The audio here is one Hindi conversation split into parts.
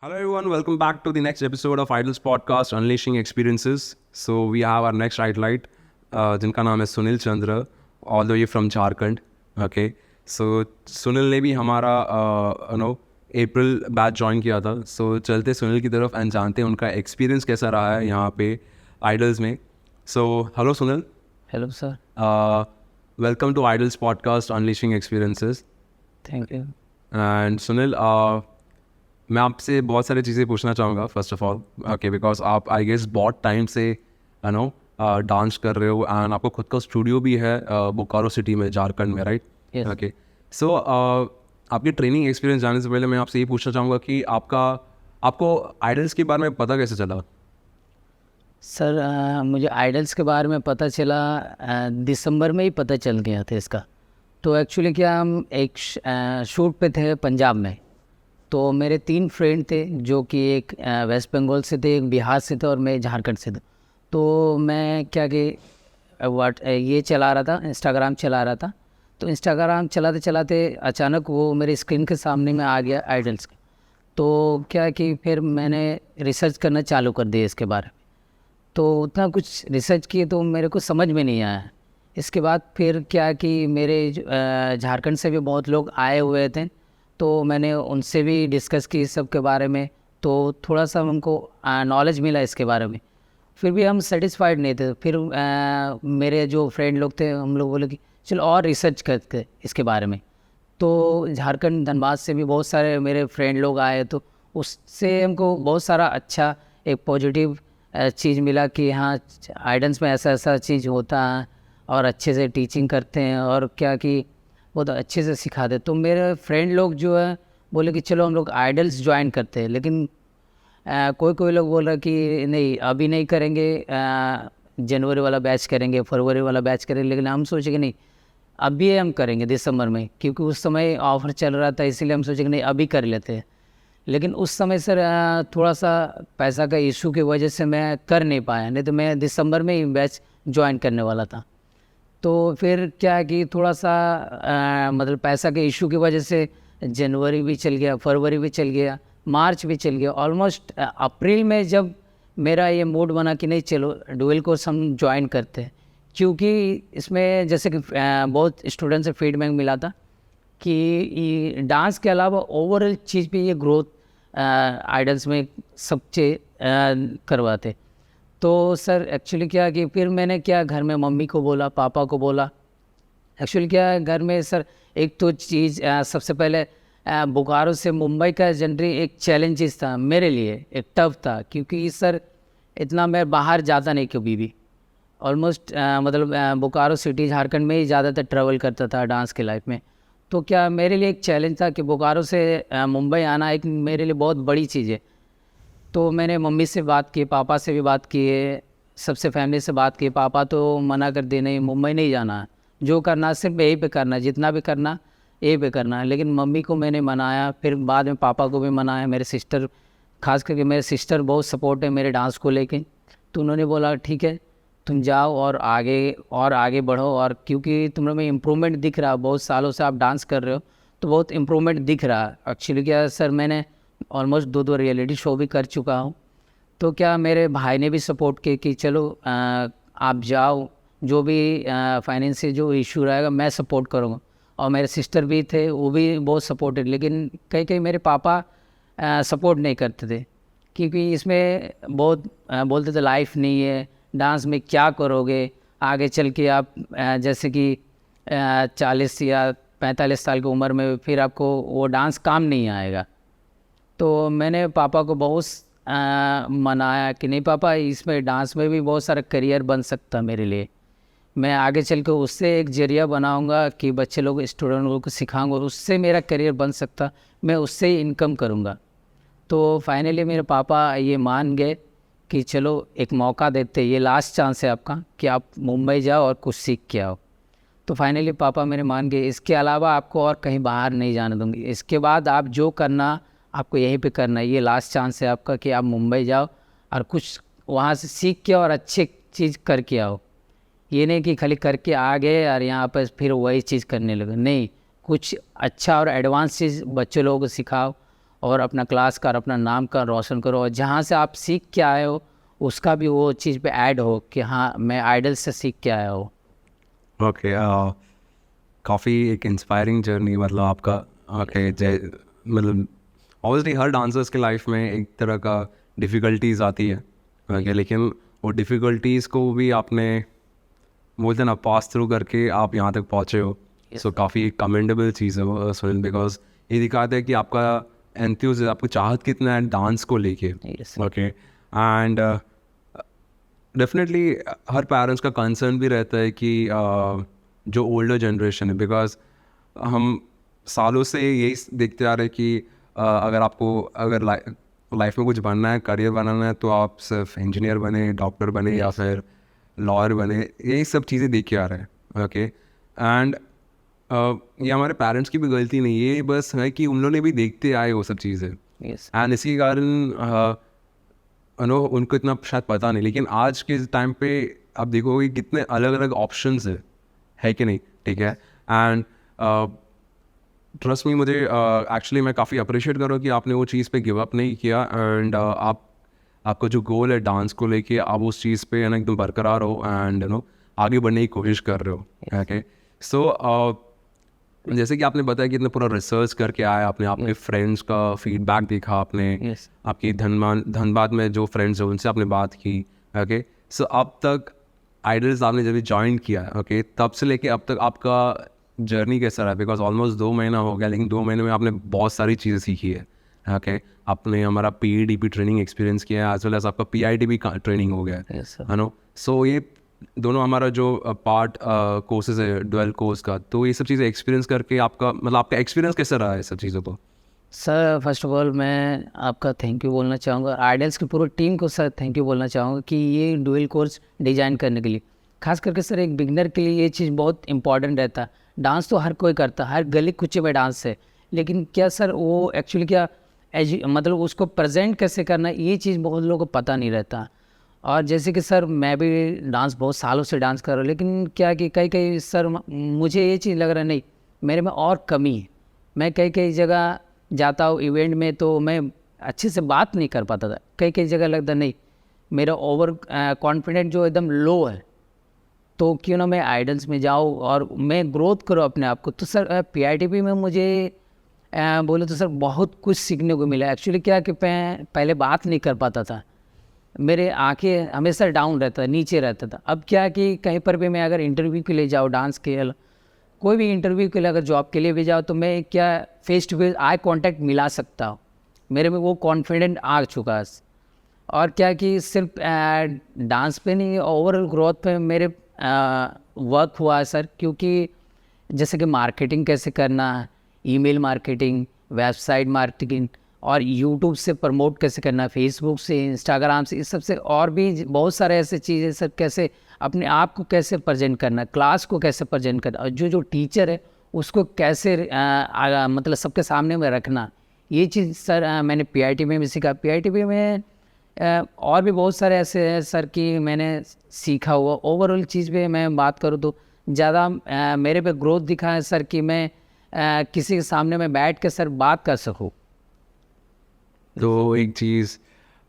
Hello everyone, welcome back to the next episode of Idols podcast Unleashing Experiences. So we have our next highlight, जिनका नाम है सुनील चंद्र, all the way from Jharkhand. Okay, so Sunil ने भी हमारा अप्रैल बैच ज्वाइन किया था. So चलते सुनील की तरफ एंड जानते हैं उनका एक्सपीरियंस कैसा रहा है यहाँ पे आइडल्स में. So hello Sunil. Hello sir. Welcome to Idols podcast Unleashing Experiences. Thank you. And Sunil, मैं आपसे बहुत सारी चीज़ें पूछना चाहूँगा first of all. Okay, because आप आई गेस बहुत टाइम से डांस कर रहे हो एंड आपको खुद का स्टूडियो भी है बोकारो सिटी में, झारखंड में, राइट? Yes. ओके, सो आपकी ट्रेनिंग एक्सपीरियंस जानने से पहले मैं आपसे ये पूछना चाहूँगा कि आपको आइडल्स के बारे में पता कैसे चला? सर मुझे आइडल्स के बारे में पता चला दिसंबर में ही पता चल गया था इसका. तो एक्चुअली क्या, हम एक शूट पे थे पंजाब में. तो मेरे 3 फ्रेंड थे जो कि एक वेस्ट बंगाल से थे, एक बिहार से थे और मैं झारखंड से था. तो मैं क्या कि ये चला रहा था, इंस्टाग्राम चला रहा था. तो इंस्टाग्राम चलाते चलाते अचानक वो मेरे स्क्रीन के सामने में आ गया आइडल्स का. तो क्या कि फिर मैंने रिसर्च करना चालू कर दिया इसके बारे में. तो उतना कुछ रिसर्च किए तो मेरे को समझ में नहीं आया. इसके बाद फिर क्या कि मेरे झारखंड से भी बहुत लोग आए हुए थे, तो मैंने उनसे भी डिस्कस की इस सब के बारे में. तो थोड़ा सा हमको नॉलेज मिला इसके बारे में. फिर भी हम सेटिस्फाइड नहीं थे. फिर मेरे जो फ्रेंड लोग थे, हम लोग बोले कि चलो और रिसर्च करते इसके बारे में. तो झारखंड धनबाद से भी बहुत सारे मेरे फ्रेंड लोग आए, तो उससे हमको बहुत सारा अच्छा एक पॉजिटिव चीज़ मिला कि हाँ, आइडल्स में ऐसा ऐसा चीज़ होता है और अच्छे से टीचिंग करते हैं और क्या कि बहुत अच्छे से सिखाते. तो मेरे फ्रेंड लोग जो है बोले कि चलो हम लोग आइडल्स ज्वाइन करते हैं. लेकिन कोई लोग बोल रहा कि नहीं, अभी नहीं करेंगे, जनवरी वाला बैच करेंगे, फरवरी वाला बैच करेंगे. लेकिन हम सोचे कि नहीं, अभी हम करेंगे दिसंबर में, क्योंकि उस समय ऑफर चल रहा था, इसीलिए हम सोचे कि नहीं अभी कर लेते हैं. लेकिन उस समय सर थोड़ा सा पैसा का इशू की वजह से मैं कर नहीं पाया, नहीं तो मैं दिसंबर में ही बैच ज्वाइन करने वाला था. तो फिर क्या है कि थोड़ा सा मतलब पैसा के इशू की वजह से जनवरी भी चल गया, फरवरी भी चल गया, मार्च भी चल गया. ऑलमोस्ट अप्रैल में जब मेरा ये मूड बना कि नहीं चलो डुअल कोर्स हम ज्वाइन करते हैं, क्योंकि इसमें जैसे कि बहुत स्टूडेंट से फीडबैक मिला था कि डांस के अलावा ओवरऑल चीज़ पे ये ग्रोथ आइडल्स में सबसे करवाते. तो सर एक्चुअली क्या कि फिर मैंने क्या घर में मम्मी को बोला, पापा को बोला. एक्चुअली क्या है, घर में सर एक तो चीज़ सबसे पहले बोकारो से मुंबई का जर्नी एक चैलेंजेस था मेरे लिए, एक टफ था, क्योंकि सर इतना मैं बाहर जाता नहीं कभी भी. ऑलमोस्ट मतलब बोकारो सिटी झारखंड में ही ज़्यादातर ट्रैवल करता था डांस के लाइफ में. तो क्या मेरे लिए एक चैलेंज था कि बोकारो से मुंबई आना एक मेरे लिए बहुत बड़ी चीज़ है. तो मैंने मम्मी से बात की, पापा से भी बात की है, सबसे फैमिली से बात की. पापा तो मना कर दे, नहीं मुंबई नहीं जाना है, जो करना सिर्फ यहीं पे करना, जितना भी करना यहीं पे करना है. लेकिन मम्मी को मैंने मनाया, फिर बाद में पापा को भी मनाया. मेरे सिस्टर, खास करके मेरे सिस्टर बहुत सपोर्ट है मेरे डांस को लेके. तो उन्होंने बोला ठीक है तुम जाओ और आगे बढ़ो, और क्योंकि तुम्हारे में इम्प्रूवमेंट दिख रहा है, बहुत सालों से आप डांस कर रहे हो तो बहुत इम्प्रूवमेंट दिख रहा है. एक्चुअली क्या सर, मैंने ऑलमोस्ट 2 रियलिटी शो भी कर चुका हूँ. तो क्या मेरे भाई ने भी सपोर्ट किया कि चलो आप जाओ, जो भी फाइनेंशियल जो इशू रहेगा मैं सपोर्ट करूँगा. और मेरे सिस्टर भी थे, वो भी बहुत सपोर्टेड. लेकिन कहीं मेरे पापा सपोर्ट नहीं करते थे, क्योंकि इसमें बहुत बोलते थे लाइफ नहीं है, डांस में क्या करोगे आगे चल के आप, जैसे कि 40 या 45 साल की उम्र में फिर आपको वो डांस काम नहीं आएगा. तो मैंने पापा को बहुत मनाया कि नहीं पापा, इसमें डांस में भी बहुत सारा करियर बन सकता है मेरे लिए, मैं आगे चल के उससे एक जरिया बनाऊंगा कि बच्चे लोग, स्टूडेंट लोगों को सिखाऊंगा, उससे मेरा करियर बन सकता, मैं उससे ही इनकम करूंगा. तो फाइनली मेरे पापा ये मान गए कि चलो एक मौका देते, ये लास्ट चांस है आपका कि आप मुंबई जाओ और कुछ सीख के आओ. तो फाइनली पापा मेरे मान गए. इसके अलावा आपको और कहीं बाहर नहीं जाने दूंगी, इसके बाद आप जो करना आपको यहीं पे करना है, ये लास्ट चांस है आपका कि आप मुंबई जाओ और कुछ वहाँ से सीख के और अच्छी चीज़ करके आओ. ये नहीं कि खाली करके आ गए और यहाँ पर फिर वही चीज़ करने लगे, नहीं, कुछ अच्छा और एडवांस चीज़ बच्चे लोगों को सिखाओ और अपना क्लास का और अपना नाम का रोशन करो, और जहाँ से आप सीख के आए हो उसका भी वो चीज़ पे ऐड हो कि हाँ मैं आइडल से सीख के आया हूँ। ओके, काफ़ी एक इंस्पायरिंग जर्नी मतलब आपका। ओके, जय मतलब ऑब्वियसली हर डांसर्स के लाइफ में एक तरह का डिफ़िकल्टीज आती है, ओके, लेकिन वो डिफ़िकल्टीज़ को भी आपने बोलते ना पास थ्रू करके आप यहाँ तक पहुँचे हो। सो काफ़ी कमेंडेबल चीज़ है वो सुनील, बिकॉज ये दिखाता है कि आपका एंथ्यूज, आपको चाहत कितना है डांस को लेके। Yes. Okay, and definitely her parents का कंसर्न भी रहता है कि जो ओल्डर जनरेशन है, बिकॉज हम सालों से यही देखते आ रहे हैं कि अगर आपको अगर लाइफ में कुछ बनना है, करियर बनाना है, तो आप सिर्फ इंजीनियर बने, डॉक्टर बने या फिर लॉयर बने, यही सब चीज़ें देख के आ रहे हैं। ओके, एंड ये हमारे पेरेंट्स की भी गलती नहीं है, ये बस है कि उन लोगों ने भी देखते आए वो सब चीज़ें, Yes. एंड इसी के कारण उनको इतना शायद पता नहीं। लेकिन आज के टाइम पे आप देखोगे कितने अलग अलग ऑप्शंस है कि नहीं, ठीक है। एंड ट्रस्ट मी, मुझे एक्चुअली मैं काफ़ी अप्रिशिएट कर रहा हूँ कि आपने वो चीज़ पे गिव अप नहीं किया, एंड आपका जो गोल है डांस को लेके, आप उस चीज़ पे एकदम बरकरार हो एंड आगे बढ़ने की कोशिश कर रहे हो। ओके, सो जैसे कि आपने बताया कि इतना पूरा रिसर्च करके आया आपने, आपने फ्रेंड्स का फीडबैक देखा आपने, Yes. आपकी धनबाद में जो फ्रेंड्स हैं उनसे आपने बात की। ओके, सो अब तक आइडल्स आपने जब ज्वाइन किया, ओके, तब से लेके अब तक आपका जर्नी कैसा रहा? बिकॉज ऑलमोस्ट 2 महीना हो गया, लेकिन 2 महीने में आपने बहुत सारी चीज़ें सीखी है। ओके, आपने हमारा PEDP ट्रेनिंग एक्सपीरियंस किया है, एज वेल एज आपका PITB का ट्रेनिंग हो गया है, Yes, sir. है नो। सो ये दोनों हमारा जो पार्ट कोर्सेज है डुअल कोर्स का, तो ये सब चीज़ें एक्सपीरियंस करके आपका मतलब आपका एक्सपीरियंस कैसा रहा है सब चीज़ों को? सर फर्स्ट ऑफ ऑल मैं आपका थैंक यू बोलना चाहूँगा, आइडल्स की पूरी टीम को सर थैंक यू बोलना चाहूँगा कि ये डुअल कोर्स डिज़ाइन करने के लिए, खास करके सर एक बिगनर के लिए ये चीज़ बहुत इंपॉर्टेंट रहता है। डांस तो हर कोई करता है, हर गली कुचे में डांस है, लेकिन क्या सर वो एक्चुअली क्या मतलब उसको प्रेजेंट कैसे करना है, ये चीज़ बहुत लोगों को पता नहीं रहता। और जैसे कि सर मैं भी डांस बहुत सालों से डांस कर रहा हूँ, लेकिन क्या कि कई कई सर मुझे ये चीज़ लग रहा है नहीं, मेरे में और कमी है। मैं कई कई जगह जाता हूँ इवेंट में तो मैं अच्छे से बात नहीं कर पाता था, कई कई जगह लगता नहीं मेरा ओवर कॉन्फिडेंट जो एकदम लो है, तो क्यों ना मैं आइडल्स में जाऊँ और मैं ग्रोथ करूँ अपने आप को। तो सर PITB में मुझे बोले तो सर बहुत कुछ सीखने को मिला। एक्चुअली क्या कि मैं पहले बात नहीं कर पाता था, मेरे आंखें हमेशा डाउन रहता था, नीचे रहता था। अब क्या कि कहीं पर भी मैं अगर इंटरव्यू के लिए जाऊँ, डांस के कोई भी इंटरव्यू के लिए अगर जॉब के लिए भी जाओ, तो मैं क्या face to face eye contact मिला सकता हूँ, मेरे में वो कॉन्फिडेंट आ चुका है। और क्या कि सिर्फ डांस पे नहीं, ओवरऑल ग्रोथ पे मेरे वर्क हुआ है सर, क्योंकि जैसे कि मार्केटिंग कैसे करना है, ईमेल मार्केटिंग, वेबसाइट मार्केटिंग, और यूट्यूब से प्रमोट कैसे करना है, फेसबुक से, इंस्टाग्राम से, इस सब से, और भी बहुत सारे ऐसे चीज़ें सर, कैसे अपने आप को कैसे प्रेजेंट करना है, क्लास को कैसे प्रेजेंट करना, और जो टीचर है उसको कैसे मतलब सबके सामने में रखना, ये चीज़ सर मैंने PITB में भी सीखा। PITB में और भी बहुत सारे ऐसे हैं सर कि मैंने सीखा हुआ। ओवरऑल चीज़ पे मैं बात करूँ तो ज़्यादा मेरे पे ग्रोथ दिखा है सर कि मैं किसी के सामने में बैठ के सर बात कर सकूँ। तो एक चीज़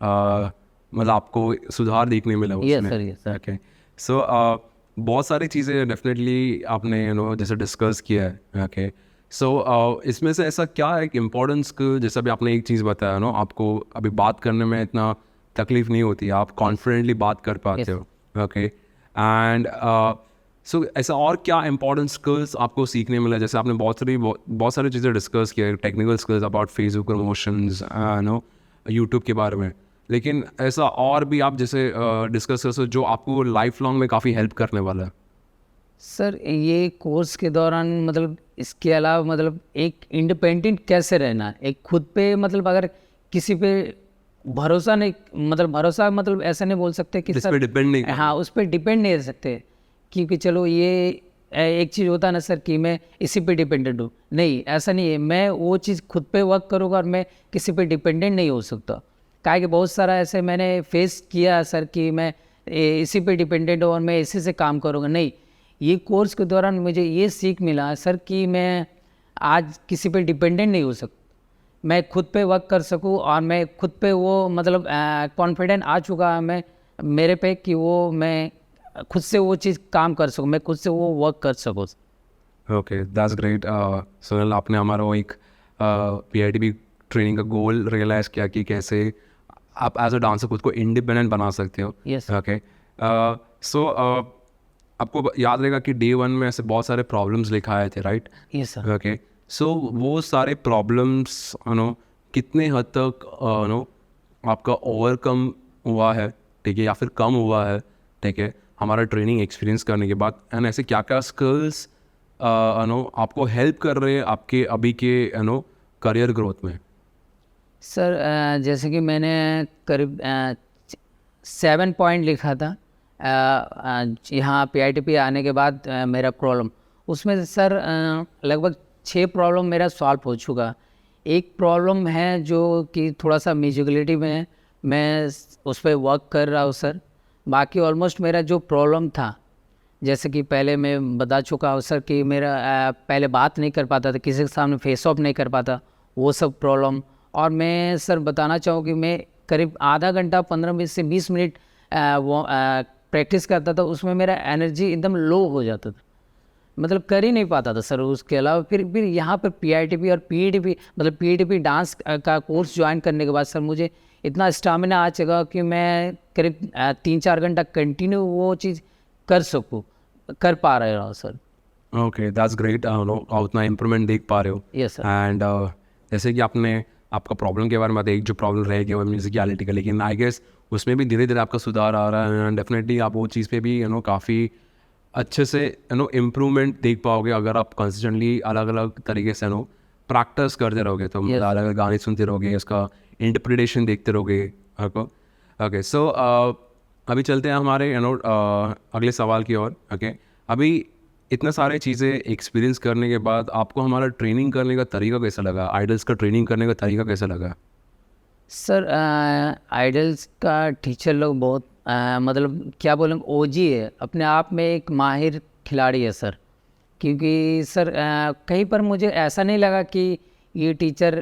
मतलब आपको सुधार देखने मिला Yes, उसमें। sir, yes, sir. ओके, सो बहुत सारी चीज़ें डेफिनेटली आपने जैसे डिस्कस किया है। ओके, सो इसमें से ऐसा क्या है कि इम्पोर्टेंस जैसा भी आपने एक चीज़ बताया आपको अभी बात करने में इतना तकलीफ नहीं होती, आप कॉन्फिडेंटली बात कर पाते Yes. हो। ओके, एंड सो ऐसा और क्या इंपॉर्टेंट स्किल्स आपको सीखने मिला? जैसे आपने बहुत सारी चीज़ें डिस्कस किया, technical skills about Facebook promotions, YouTube के बारे में, लेकिन ऐसा और भी आप जैसे डिस्कस कर सकते जो आपको लाइफ लॉन्ग में काफ़ी हेल्प करने वाला है? सर ये कोर्स के दौरान मतलब इसके अलावा मतलब एक इंडिपेंडेंट कैसे रहना है, एक खुद पे मतलब अगर किसी पे भरोसा नहीं, मतलब भरोसा मतलब ऐसा नहीं बोल सकते कि जिस पे डिपेंड नहीं करना। हाँ उस पर डिपेंड नहीं रह सकते, क्योंकि चलो ये एक चीज़ होता है ना सर कि मैं इसी पे डिपेंडेंट हूँ, नहीं ऐसा नहीं है। मैं वो चीज़ खुद पे वर्क करूँगा और मैं किसी पे डिपेंडेंट नहीं हो सकता। काहे कि बहुत सारा ऐसे मैंने फेस किया सर कि मैं इसी पे डिपेंडेंट हूँ और मैं इसी से काम करूँगा, नहीं। ये कोर्स के दौरान मुझे ये सीख मिला सर कि मैं आज किसी पे डिपेंडेंट नहीं हो सकता, मैं खुद पे वर्क कर सकूं और मैं खुद पे वो मतलब कॉन्फिडेंट आ चुका है मैं मेरे पे कि वो मैं खुद से वो चीज़ काम कर सकूं, मैं खुद से वो वर्क कर सकूं। Okay, that's great. सुनील, आपने हमारा वो एक PITB ट्रेनिंग का गोल रियलाइज़ किया कि कैसे आप एज अ डांसर खुद को इंडिपेंडेंट बना सकते हो। Yes. ओके, सो आपको याद रहेगा कि डे 1 में ऐसे बहुत सारे प्रॉब्लम्स लिखा आए थे, राइट? ये सर। ओके, सो वो सारे प्रॉब्लम्स कितने हद तक आपका ओवरकम हुआ है, ठीक है, या फिर कम हुआ है, ठीक है, हमारा ट्रेनिंग एक्सपीरियंस करने के बाद? एंड ऐसे क्या क्या स्किल्स आपको हेल्प कर रहे हैं आपके अभी के करियर ग्रोथ में? सर जैसे कि मैंने करीब 7 पॉइंट लिखा था यहाँ PITP आने के बाद मेरा प्रॉब्लम, उसमें से सर लगभग 6 प्रॉब्लम मेरा सॉल्व हो चुका। एक प्रॉब्लम है जो कि थोड़ा सा म्यूजिकलिटी में है, मैं उस पर वर्क कर रहा हूँ सर। बाकी ऑलमोस्ट मेरा जो प्रॉब्लम था, जैसे कि पहले मैं बता चुका हूँ सर कि मेरा पहले बात नहीं कर पाता था, किसी के सामने फेस ऑफ नहीं कर पाता, वो सब प्रॉब्लम। और मैं सर बताना चाहूँ कि मैं करीब आधा घंटा 15 से 20 मिनट वो प्रैक्टिस करता था, उसमें मेरा एनर्जी एकदम लो हो जाता था, मतलब कर ही नहीं पाता था सर। उसके अलावा फिर यहाँ पर PITP और PEDP मतलब PEDP डांस का कोर्स ज्वाइन करने के बाद सर मुझे इतना स्टामिना आ चुका कि मैं करीब 3-4 घंटा कंटिन्यू वो चीज़ कर सकूँ, कर पा रहे हो सर। Okay, that's great. उतना इम्प्रूवमेंट देख पा रहे हो। Yes sir. एंड जैसे कि आपने आपका प्रॉब्लम के बारे में एक जो प्रॉब्लम रह गया वो म्यूजिकलिटी का, लेकिन आई गेस उसमें भी धीरे धीरे आपका सुधार आ रहा है, एंड डेफिनेटली आप वो चीज़ पे भी काफ़ी अच्छे से इम्प्रूवमेंट देख पाओगे अगर आप कंसिस्टेंटली अलग अलग तरीके से प्रैक्टिस करते रहोगे। तो Yes. अलग अलग गाने सुनते रहोगे, उसका इंटरप्रिटेशन देखते रहोगे आपको। ओके, सो अभी चलते हैं हमारे अगले सवाल की ओर। ओके, अभी इतने सारे चीज़ें एक्सपीरियंस करने के बाद आपको हमारा ट्रेनिंग करने का तरीका कैसा लगा? आइडल्स का ट्रेनिंग करने का तरीका कैसा लगा? सर आइडल्स का टीचर लोग बहुत मतलब क्या बोलें, OG है, अपने आप में एक माहिर खिलाड़ी है सर। क्योंकि सर कहीं पर मुझे ऐसा नहीं लगा कि ये टीचर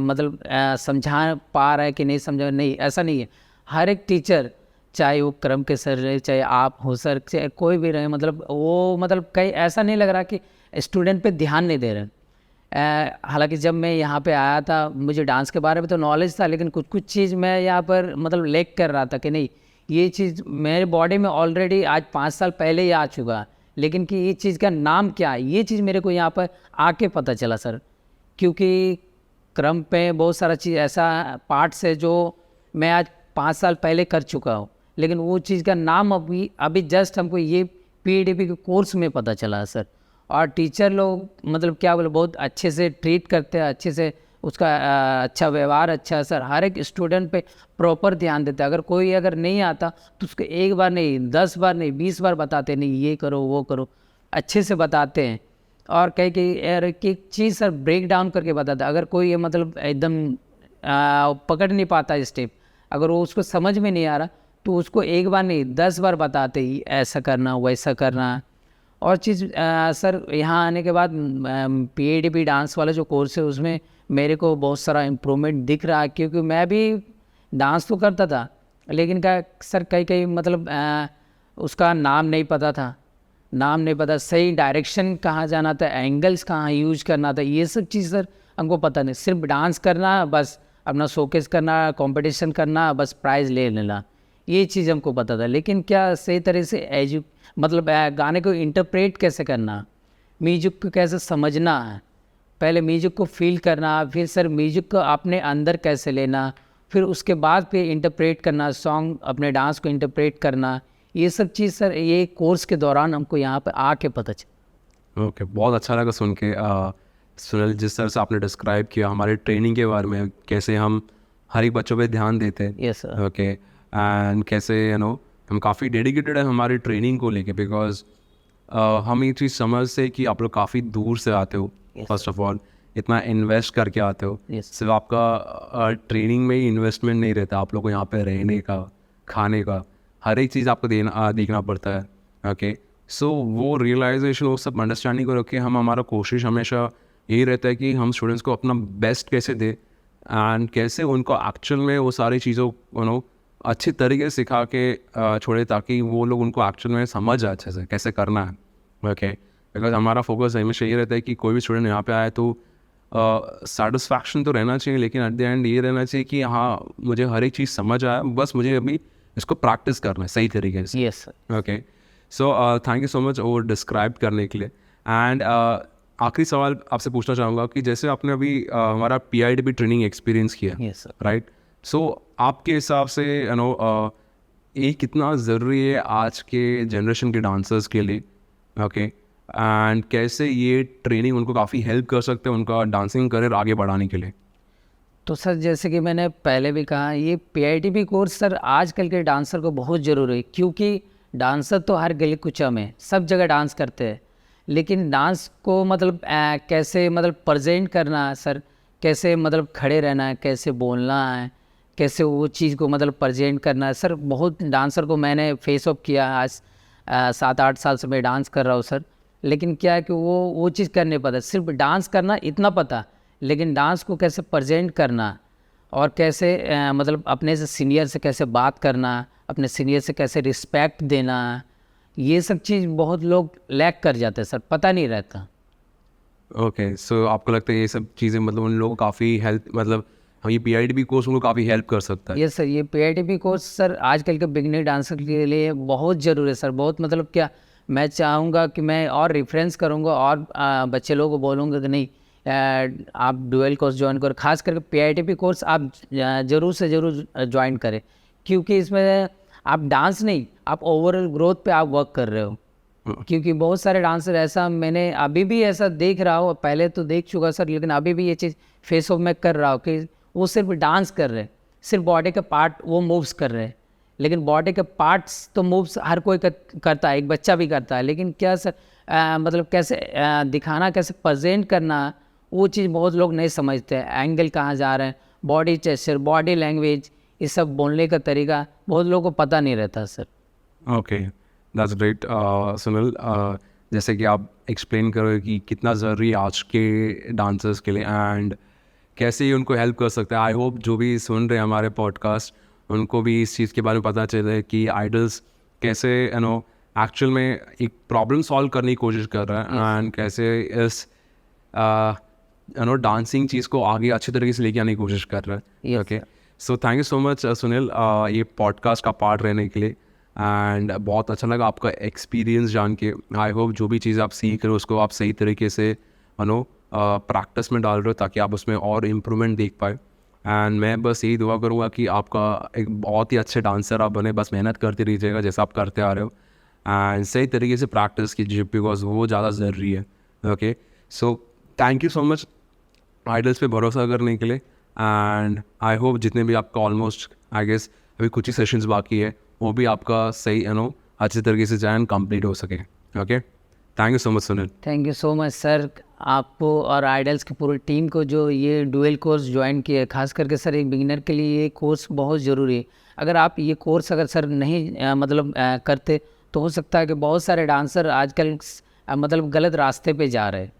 मतलब समझा पा रहा है कि नहीं समझा, नहीं ऐसा नहीं है। हर एक टीचर, चाहे वो क्रम के सर रहे, चाहे आप हो सर, चाहे कोई भी रहे, मतलब वो मतलब कहीं ऐसा नहीं लग रहा कि स्टूडेंट पे ध्यान नहीं दे रहे। हालांकि जब मैं यहाँ पे आया था मुझे डांस के बारे में तो नॉलेज था, लेकिन कुछ कुछ चीज़ मैं यहाँ पर मतलब लैक कर रहा था कि नहीं, ये चीज़ मेरे बॉडी में ऑलरेडी आज 5 साल पहले ही आ चुका है, लेकिन कि ये चीज़ का नाम क्या है, ये चीज़ मेरे को यहाँ पर आके पता चला सर। क्योंकि क्रम पे बहुत सारा चीज़ ऐसा पार्ट्स है जो मैं आज 5 साल पहले कर चुका हूँ, लेकिन वो चीज़ का नाम अभी जस्ट हमको ये PEDP के कोर्स में पता चला है सर। और टीचर लोग मतलब क्या बोले, बहुत अच्छे से ट्रीट करते हैं, अच्छे से उसका अच्छा व्यवहार अच्छा है सर। हर एक स्टूडेंट पे प्रॉपर ध्यान देते हैं। अगर कोई अगर नहीं आता तो उसको एक बार नहीं, 10 बार नहीं, 20 बार बताते, नहीं ये करो वो करो, अच्छे से बताते हैं। और कई एक चीज़ सर ब्रेक डाउन करके बताता है। अगर कोई ये मतलब एकदम पकड़ नहीं पाता स्टेप, अगर वो उसको समझ में नहीं आ रहा तो उसको एक बार नहीं 10 बार बताते ही, ऐसा करना वैसा करना। और चीज़ सर यहाँ आने के बाद PEDP डांस वाला जो कोर्स है उसमें मेरे को बहुत सारा इम्प्रूवमेंट दिख रहा है। क्योंकि मैं भी डांस तो करता था, लेकिन क्या सर कई मतलब उसका नाम नहीं पता था, नाम नहीं पता, सही डायरेक्शन कहाँ जाना था, एंगल्स कहाँ यूज करना था, ये सब चीज़ सर हमको पता नहीं। सिर्फ डांस करना, बस अपना शोकेस करना, कंपटीशन करना, बस प्राइज़ ले लेना, ये चीज़ हमको पता था। लेकिन क्या सही तरह से मतलब गाने को इंटरप्रेट कैसे करना, म्यूजिक को कैसे समझना है, पहले म्यूजिक को फील करना, फिर सर म्यूजिक को अपने अंदर कैसे लेना, फिर उसके बाद फिर इंटरप्रेट करना, सॉन्ग अपने डांस को इंटरप्रेट करना, ये सब चीज़ सर ये कोर्स के दौरान हमको यहाँ पे आके पता चला। ओके, बहुत अच्छा लगा सुन के सुनील, जिस तरह से आपने डिस्क्राइब किया हमारे ट्रेनिंग के बारे में, कैसे हम हर एक बच्चों पे ध्यान देते हैं। Yes sir. ओके, एंड कैसे हम काफ़ी डेडिकेटेड हैं हमारी ट्रेनिंग को लेके, बिकॉज हम ये चीज़ समझते हैं कि आप लोग काफ़ी दूर से आते हो। फर्स्ट ऑफ ऑल इतना इन्वेस्ट करके आते हो। Yes. सिर्फ आपका ट्रेनिंग में ही इन्वेस्टमेंट नहीं रहता, आप लोग को यहाँ पे रहने का, खाने का, हर एक चीज़ आपको देखना पड़ता है। ओके, सो वो रियलाइजेशन, वो सब अंडरस्टैंडिंग को रख के हम हमारा कोशिश हमेशा यही रहता है कि हम स्टूडेंट्स को अपना बेस्ट कैसे दे, एंड कैसे उनको एक्चुअल में वो सारी चीज़ों अच्छी तरीके से सिखा के छोड़े ताकि वो लोग उनको एक्चुअल में समझ आए अच्छे से कैसे करना है। ओके, बिकॉज हमारा फोकस हमेशा ये रहता है कि कोई भी स्टूडेंट यहाँ पे आए तो सेटिस्फैक्शन तो रहना चाहिए, लेकिन एट द एंड ये रहना चाहिए कि हाँ मुझे हर एक चीज़ समझ आया, बस मुझे अभी इसको प्रैक्टिस करना है सही तरीके से। Yes sir. Okay, so thank you so much वो डिस्क्राइब करने के लिए। एंड आखिरी सवाल आपसे पूछना चाहूँगा कि जैसे आपने अभी हमारा PIDP ट्रेनिंग एक्सपीरियंस किया, यस सर। राइट, सो आपके हिसाब से ये कितना ज़रूरी है आज के जनरेशन के डांसर्स के लिए? ओके, एंड कैसे ये ट्रेनिंग उनको काफ़ी हेल्प कर सकते हैं उनका डांसिंग करियर आगे बढ़ाने के लिए? तो सर जैसे कि मैंने पहले भी कहा, ये PIDP कोर्स सर आजकल के डांसर को बहुत ज़रूरी है, क्योंकि डांसर तो हर गली कुचा में सब जगह डांस करते हैं, लेकिन डांस को मतलब कैसे मतलब प्रेजेंट करना है सर, कैसे मतलब खड़े रहना है, कैसे बोलना है, कैसे वो चीज़ को मतलब प्रेजेंट करना है सर। बहुत डांसर को मैंने फेस ऑफ किया है, आज 7-8 साल से मैं डांस कर रहा हूँ सर, लेकिन क्या है कि वो चीज़ कर नहीं पाता। सिर्फ डांस करना इतना पता, लेकिन डांस को कैसे प्रेजेंट करना और कैसे मतलब अपने से सीनियर से कैसे बात करना, अपने सीनियर से कैसे रिस्पेक्ट देना, ये सब चीज़ बहुत लोग लैक कर जाते हैं सर, पता नहीं रहता। ओके, सो आपको लगता है ये सब चीज़ें मतलब उन लोगों को काफ़ी हेल्प, मतलब हम ये PIDP कोर्स उनको काफ़ी हेल्प कर सकता है? ये सर, ये PIDP कोर्स सर आजकल के बिगनर डांसर के लिए बहुत ज़रूरी है सर। बहुत मतलब क्या, मैं चाहूँगा कि मैं और रेफरेंस करूँगा और बच्चे लोगों को बोलूँगा कि नहीं, आप डुअल कोर्स ज्वाइन करो, खास करके PIDP कोर्स आप ज़रूर से ज़रूर ज्वाइन करें, क्योंकि इसमें आप डांस नहीं, आप ओवरऑल ग्रोथ पे आप वर्क कर रहे हो। क्योंकि बहुत सारे डांसर ऐसा, मैंने अभी भी ऐसा देख रहा हूँ, पहले तो देख चुका सर, लेकिन अभी भी ये चीज़ फेस ऑफ में कर रहा हूँ कि वो सिर्फ डांस कर रहे हैं, सिर्फ बॉडी के पार्ट वो मूव्स कर रहे हैं, लेकिन बॉडी के पार्ट्स तो मूव्स हर कोई करता है, एक बच्चा भी करता है, लेकिन क्या सर मतलब कैसे दिखाना, कैसे प्रेजेंट करना, वो चीज़ बहुत लोग नहीं समझते हैं। एंगल कहाँ जा रहे हैं, बॉडी जेस्चर, बॉडी लैंग्वेज, ये सब बोलने का तरीका बहुत लोगों को पता नहीं रहता sir. Okay, that's great Sunil. जैसे कि आप एक्सप्लेन करो कि कितना ज़रूरी है आज के डांसर्स के लिए एंड कैसे ये उनको हेल्प कर सकता है। आई होप जो भी सुन रहे हैं हमारे पॉडकास्ट, उनको भी इस चीज़ के बारे में पता चले कि आइडल्स कैसे एक्चुअल में एक प्रॉब्लम सॉल्व करने की कोशिश कर रहा है एंड कैसे इस डांसिंग चीज़ को आगे अच्छे तरीके से लेके आने की कोशिश कर रहा है। Okay, so thank you so much Sunil ये पॉडकास्ट का पार्ट रहने के लिए, एंड बहुत अच्छा लगा आपका एक्सपीरियंस जान के। आई होप जो भी चीज़ आप सीख रहे हो उसको आप सही तरीके से प्रैक्टिस में डाल रहे हो ताकि आप उसमें और इम्प्रूवमेंट देख पाए। एंड मैं बस यही दुआ करूँगा कि आपका एक बहुत ही अच्छे डांसर आप बने, बस मेहनत करते रहिएगा जैसा आप करते आ रहे हो एंड सही तरीके से प्रैक्टिस कीजिए बिकॉज वो ज़्यादा ज़रूरी है। Okay, so thank you so much idols पे भरोसा करने के लिए एंड आई होप जितने भी आपका ऑलमोस्ट आई गेस अभी कुछ ही सेशंस बाकी है वो भी आपका सही अच्छे तरीके से जाए कंप्लीट हो सके। Okay, thank you so much Sunil. Thank you so much sir, आपको और आइडल्स की पूरी टीम को जो ये डुअल कोर्स ज्वाइन किया, खास करके सर एक बिगिनर के लिए ये कोर्स बहुत ज़रूरी है। अगर आप ये कोर्स अगर सर नहीं मतलब करते तो हो सकता है कि बहुत सारे डांसर आजकल मतलब गलत रास्ते पे जा रहे हैं,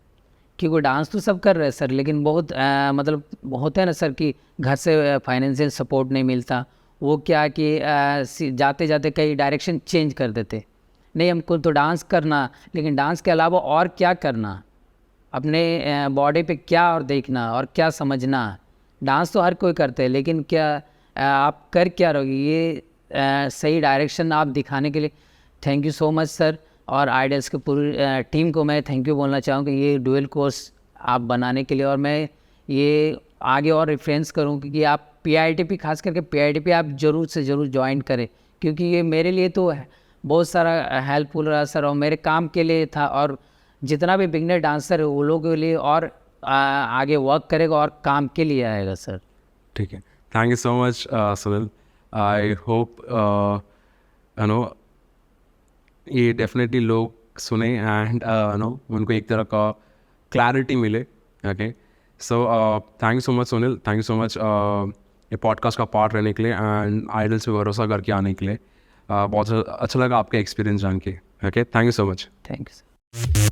क्योंकि डांस तो सब कर रहे हैं सर, लेकिन बहुत मतलब होता है ना सर कि घर से फाइनेंशियल सपोर्ट नहीं मिलता, वो क्या कि जाते जाते कई डायरेक्शन चेंज कर देते। नहीं, हमको तो डांस करना, लेकिन डांस के अलावा और क्या करना, अपने बॉडी पे क्या और देखना और क्या समझना। डांस तो हर कोई करते हैं, लेकिन क्या आप कर क्या रहोगे, ये सही डायरेक्शन आप दिखाने के लिए thank you so much sir. और आइडल्स की पूरी टीम को मैं थैंक यू बोलना चाहूँ कि ये डुअल कोर्स आप बनाने के लिए, और मैं ये आगे और रेफरेंस करूँ कि आप PIDP, खास करके PIDP आप ज़रूर से ज़रूर ज्वाइन करें, क्योंकि ये मेरे लिए तो बहुत सारा हेल्पफुल रहा सर, और मेरे काम के लिए था, और जितना भी बिगनर डांसर है वो लोगों के लिए और आगे वर्क करेगा और काम के लिए आएगा सर। ठीक है, thank you so much Sunil. I hope ये डेफिनेटली लोग सुने एंड उनको एक तरह का क्लैरिटी मिले। Okay, so thank you so much Sunil, thank you so much ये पॉडकास्ट का पार्ट रहने के लिए एंड आइडल्स पे भरोसा करके आने के लिए। बहुत अच्छा लगा आपका एक्सपीरियंस जान के। Okay, thank you so much. Thank you sir.